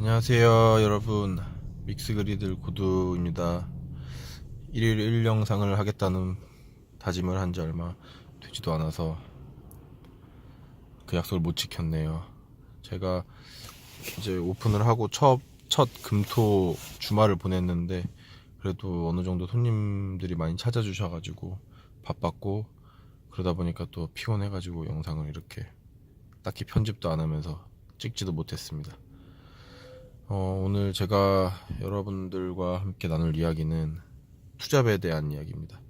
안녕하세요 여러분, 믹스그리들 고두입니다. 1일 1영상을 하겠다는 다짐을 한 지 얼마 되지도 않아서 그 약속을 못 지켰네요. 제가 이제 오픈을 하고 첫 금토 주말을 보냈는데 그래도 어느 정도 손님들이 많이 찾아주셔가지고 바빴고, 그러다 보니까 또 피곤해가지고 영상을 이렇게 딱히 편집도 안 하면서 찍지도 못했습니다. 오늘 제가 여러분들과 함께 나눌 이야기는 투잡에 대한 이야기입니다.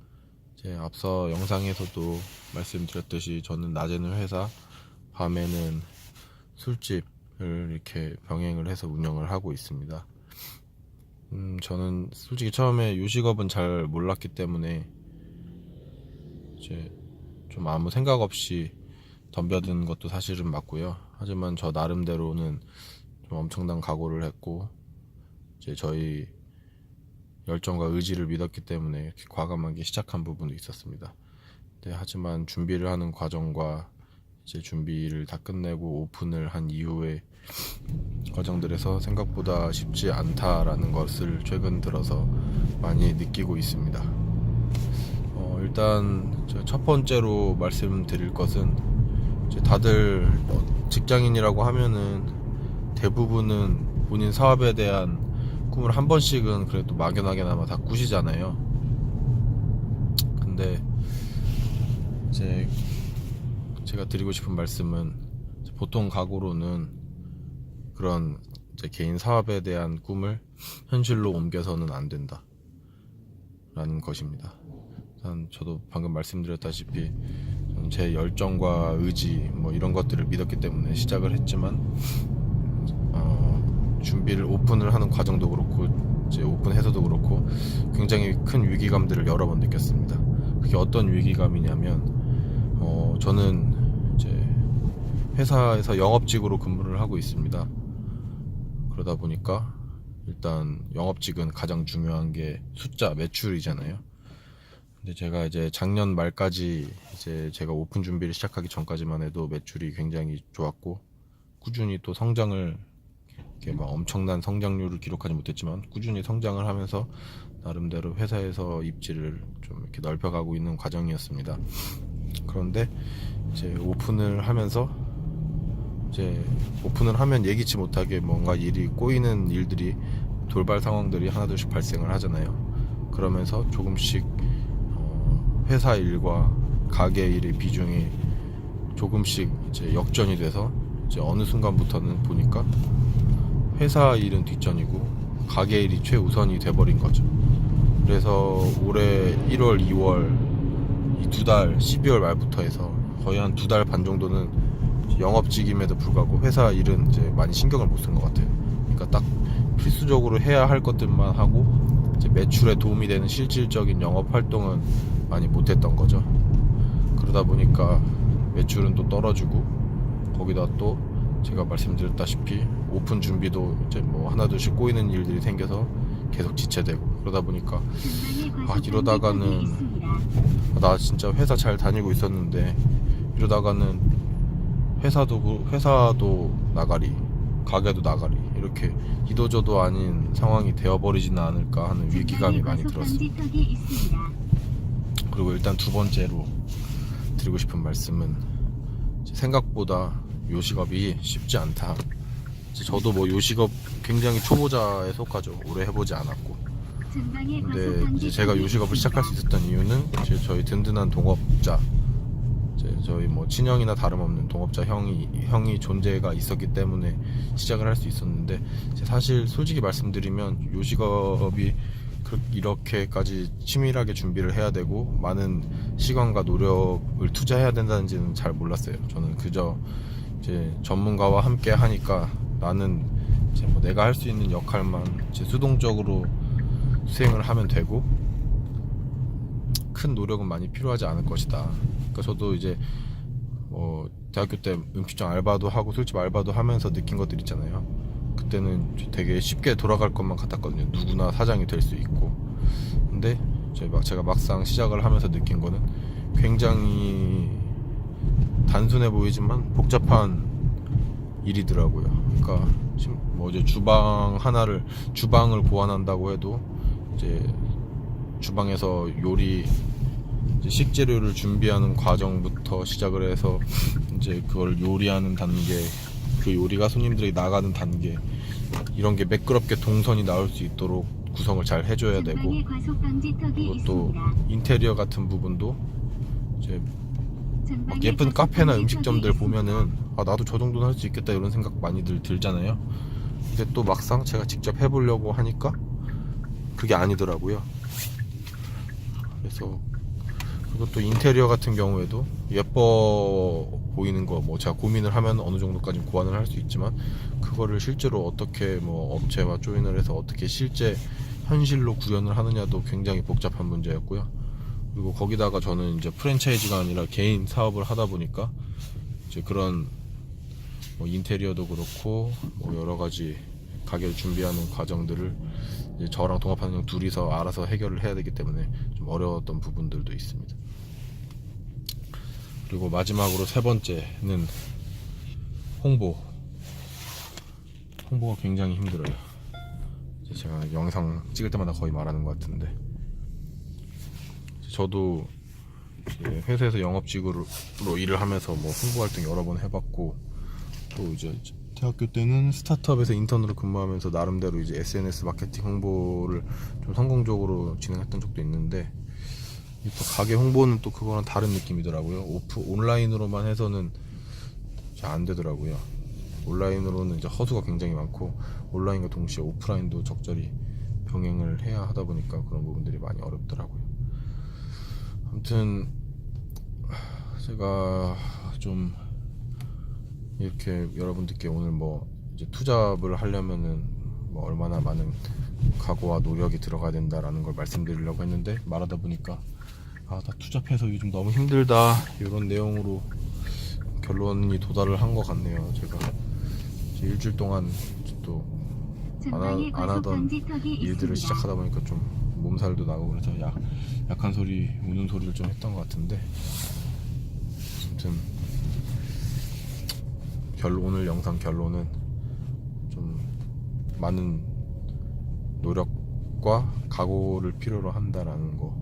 제 앞서 영상에서도 말씀드렸듯이 저는 낮에는 회사, 밤에는 술집을 이렇게 병행을 해서 운영을 하고 있습니다. 저는 솔직히 처음에 요식업은 잘 몰랐기 때문에 이제 좀 아무 생각 없이 덤벼든 것도 사실은 맞고요. 하지만 저 나름대로는 좀 엄청난 각오를 했고, 이제 저희 열정과 의지를 믿었기 때문에 이렇게 과감하게 시작한 부분도 있었습니다. 네, 하지만 준비를 하는 과정과 이제 준비를 다 끝내고 오픈을 한 이후의 과정들에서 생각보다 쉽지 않다라는 것을 최근 들어서 많이 느끼고 있습니다. 일단 첫 번째로 말씀드릴 것은, 이제 다들 직장인이라고 하면은 대부분은 본인 사업에 대한 꿈을 한 번씩은 그래도 막연하게나마 다 꾸시잖아요. 근데 이제 제가 드리고 싶은 말씀은, 보통 각오로는 그런 이제 개인 사업에 대한 꿈을 현실로 옮겨서는 안 된다 라는 것입니다. 일단 저도 방금 말씀드렸다시피 제 열정과 의지 뭐 이런 것들을 믿었기 때문에 시작을 했지만, 준비를 오픈을 하는 과정도 그렇고 이제 오픈해서도 그렇고 굉장히 큰 위기감들을 여러 번 느꼈습니다. 그게 어떤 위기감이냐면, 저는 이제 회사에서 영업직으로 근무를 하고 있습니다. 그러다 보니까 일단 영업직은 가장 중요한 게 숫자, 매출이잖아요. 근데 제가 이제 작년 말까지 이제 제가 오픈 준비를 시작하기 전까지만 해도 매출이 굉장히 좋았고, 꾸준히 또 성장을 이렇게 막 엄청난 성장률을 기록하지 못했지만 꾸준히 성장을 하면서 나름대로 회사에서 입지를 좀 이렇게 넓혀가고 있는 과정이었습니다. 그런데 이제 오픈을 하면서 이제 오픈을 하면 예기치 못하게 뭔가 일이 꼬이는 일들이, 돌발 상황들이 하나둘씩 발생을 하잖아요. 그러면서 조금씩 회사 일과 가게 일의 비중이 조금씩 이제 역전이 돼서 이제 어느 순간부터는 보니까 회사 일은 뒷전이고 가게 일이 최우선이 돼버린 거죠. 그래서 올해 1월, 2월 이 두 달, 12월 말부터 해서 거의 한 2달 반 정도는 영업직임에도 불구하고 회사 일은 이제 많이 신경을 못 쓴 것 같아요. 그러니까 딱 필수적으로 해야 할 것들만 하고 이제 매출에 도움이 되는 실질적인 영업 활동은 많이 못했던 거죠. 그러다 보니까 매출은 또 떨어지고, 거기다 또 제가 말씀드렸다시피 오픈 준비도 이제 뭐 하나둘씩 꼬이는 일들이 생겨서 계속 지체되고, 그러다 보니까 이러다가는 나 진짜 회사 잘 다니고 있었는데 이러다가는 회사도 나가리, 가게도 나가리, 이렇게 이도저도 아닌 상황이 되어버리지는 않을까 하는 위기감이 많이 들었습니다. 그리고 일단 두 번째로 드리고 싶은 말씀은, 생각보다 요식업이 쉽지 않다. 저도 뭐 요식업 굉장히 초보자에 속하죠. 오래 해보지 않았고. 근데 이제 제가 요식업을 시작할 수 있었던 이유는 이제 저희 든든한 동업자, 이제 저희 뭐 친형이나 다름없는 동업자 형이 존재가 있었기 때문에 시작을 할 수 있었는데, 사실 솔직히 말씀드리면 요식업이 이렇게까지 치밀하게 준비를 해야 되고 많은 시간과 노력을 투자해야 된다는지는 잘 몰랐어요. 저는 그저 이제 전문가와 함께 하니까 나는 이제 뭐 내가 할 수 있는 역할만 이제 수동적으로 수행을 하면 되고 큰 노력은 많이 필요하지 않을 것이다. 그러니까 저도 이제 뭐 대학교 때 음식점 알바도 하고 술집 알바도 하면서 느낀 것들 있잖아요. 그때는 되게 쉽게 돌아갈 것만 같았거든요. 누구나 사장이 될 수 있고. 근데 제가 막상 시작을 하면서 느낀 거는 굉장히 단순해 보이지만 복잡한 일이더라고요. 그러니까 뭐 이제 주방을 고안한다고 해도 이제 주방에서 요리 이제 식재료를 준비하는 과정부터 시작을 해서 이제 그걸 요리하는 단계, 그 요리가 손님들이 나가는 단계, 이런 게 매끄럽게 동선이 나올 수 있도록 구성을 잘 해줘야 되고, 그리고 또 인테리어 같은 부분도 이제 막 예쁜 카페나 음식점들 보면은 아 나도 저 정도는 할 수 있겠다 이런 생각 많이들 들잖아요. 근데 또 막상 제가 직접 해보려고 하니까 그게 아니더라고요. 그래서 그것도 인테리어 같은 경우에도 예뻐 보이는 거 뭐 제가 고민을 하면 어느 정도까지 고안을 할 수 있지만, 그거를 실제로 어떻게 뭐 업체와 조인을 해서 어떻게 실제 현실로 구현을 하느냐도 굉장히 복잡한 문제였고요. 그리고 거기다가 저는 이제 프랜차이즈가 아니라 개인 사업을 하다 보니까 이제 그런 뭐 인테리어도 그렇고 뭐 여러 가지 가게를 준비하는 과정들을 이제 저랑 동업하는 형 둘이서 알아서 해결을 해야 되기 때문에 좀 어려웠던 부분들도 있습니다. 그리고 마지막으로 세 번째는 홍보가 굉장히 힘들어요. 이제 제가 영상 찍을 때마다 거의 말하는 것 같은데, 저도 이제 회사에서 영업직으로 일을 하면서 뭐 홍보 활동 여러 번 해봤고, 또 이제 대학교 때는 스타트업에서 인턴으로 근무하면서 나름대로 이제 SNS 마케팅 홍보를 좀 성공적으로 진행했던 적도 있는데, 또 가게 홍보는 또 그거랑 다른 느낌이더라고요. 온라인으로만 해서는 잘 안 되더라고요. 온라인으로는 이제 허수가 굉장히 많고, 온라인과 동시에 오프라인도 적절히 병행을 해야 하다 보니까 그런 부분들이 많이 어렵더라고요. 아무튼 제가 좀 이렇게 여러분들께 오늘 뭐 이제 투잡을 하려면은 뭐 얼마나 많은 각오와 노력이 들어가야 된다라는 걸 말씀드리려고 했는데, 말하다 보니까 나 투잡해서 요즘 너무 힘들다 이런 내용으로 결론이 도달을 한 것 같네요. 제가 이제 일주일 동안 또 안 하던 일들을 시작하다 보니까 좀 몸살도 나고 그래서 약한 소리, 우는 소리를 좀 했던 것 같은데, 아무튼 오늘 영상 결론은 좀 많은 노력과 각오를 필요로 한다라는 거,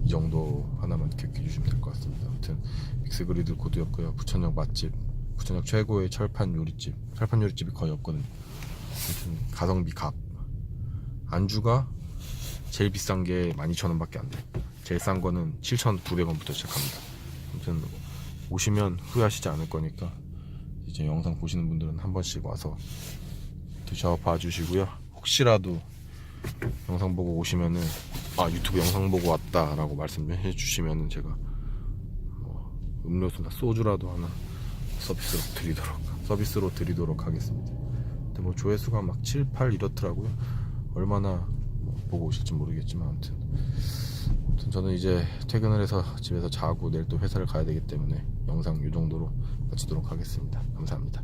이 정도 하나만 기억해 주시면 될 것 같습니다. 아무튼 믹스그리드 고드였고요. 부천역 맛집, 부천역 최고의 철판 요리집이 거의 없거든요. 아무튼 가성비 갑, 안주가 제일 비싼 게 12,000원밖에 안 돼. 제일 싼 거는 7,900원부터 시작합니다. 아무튼 오시면 후회하시지 않을 거니까 이제 영상 보시는 분들은 한 번씩 와서 드셔봐 주시고요. 혹시라도 영상 보고 오시면은 유튜브 영상 보고 왔다 라고 말씀해 주시면은 제가 음료수나 소주라도 하나 서비스로 드리도록 하겠습니다. 근데 뭐 조회수가 막 7, 8 이렇더라고요. 얼마나 보고 오실지 모르겠지만, 아무튼 저는 이제 퇴근을 해서 집에서 자고 내일 또 회사를 가야 되기 때문에 영상 이 정도로 마치도록 하겠습니다. 감사합니다.